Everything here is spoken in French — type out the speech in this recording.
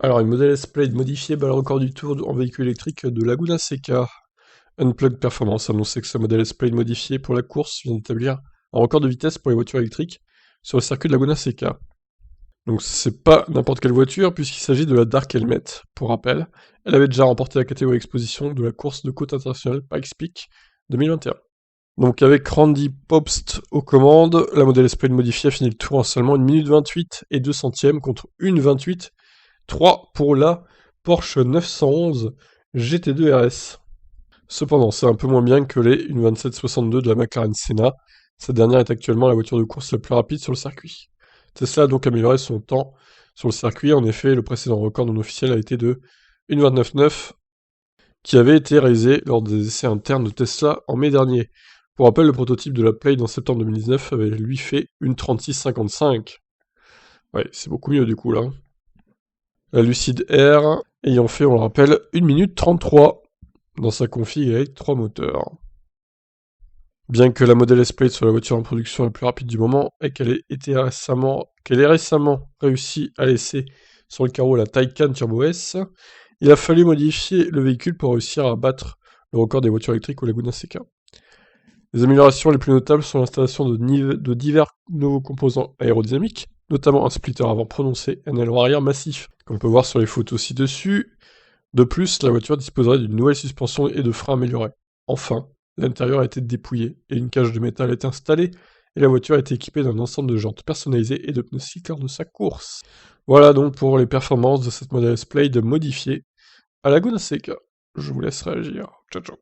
Alors, une Model S Plaid modifiée bat le record du tour en véhicule électrique de Laguna Seca. Unplugged Performance annonçait que sa Model S Plaid modifiée pour la course vient d'établir un record de vitesse pour les voitures électriques sur le circuit de Laguna Seca. Donc c'est pas n'importe quelle voiture puisqu'il s'agit de la Dark Helmet. Pour rappel, elle avait déjà remporté la catégorie exposition de la course de côte internationale Pikes Peak 2021. Donc avec Randy Pobst aux commandes, la Model S Plaid modifiée a fini le tour en seulement 1 minute 28 et 2 centièmes contre 1,28 3 pour la Porsche 911 GT2 RS. Cependant, c'est un peu moins bien que les 1,2762 de la McLaren Senna. Cette dernière est actuellement la voiture de course la plus rapide sur le circuit. Tesla a donc amélioré son temps sur le circuit. En effet, le précédent record non officiel a été de 1,29,9 qui avait été réalisé lors des essais internes de Tesla en mai dernier. Pour rappel, le prototype de la Plaid en septembre 2019 avait lui fait une 36,55. Ouais, c'est beaucoup mieux du coup là. La Lucid Air ayant fait, on le rappelle, 1 minute 33 dans sa config avec 3 moteurs. Bien que la Model S Plaid soit la voiture en production la plus rapide du moment et qu'elle ait récemment réussi à laisser sur le carreau la Taycan Turbo S, il a fallu modifier le véhicule pour réussir à battre le record des voitures électriques au Laguna Seca. Les améliorations les plus notables sont l'installation de divers nouveaux composants aérodynamiques, notamment un splitter avant prononcé et un aileron arrière massif, comme on peut voir sur les photos ci-dessus. De plus, la voiture disposerait d'une nouvelle suspension et de freins améliorés. Enfin, l'intérieur a été dépouillé et une cage de métal est installée, et la voiture a été équipée d'un ensemble de jantes personnalisées et de pneus cycles lors de sa course. Voilà donc pour les performances de cette Model S Plaid modifiée à Laguna Seca. Je vous laisse réagir. Ciao ciao.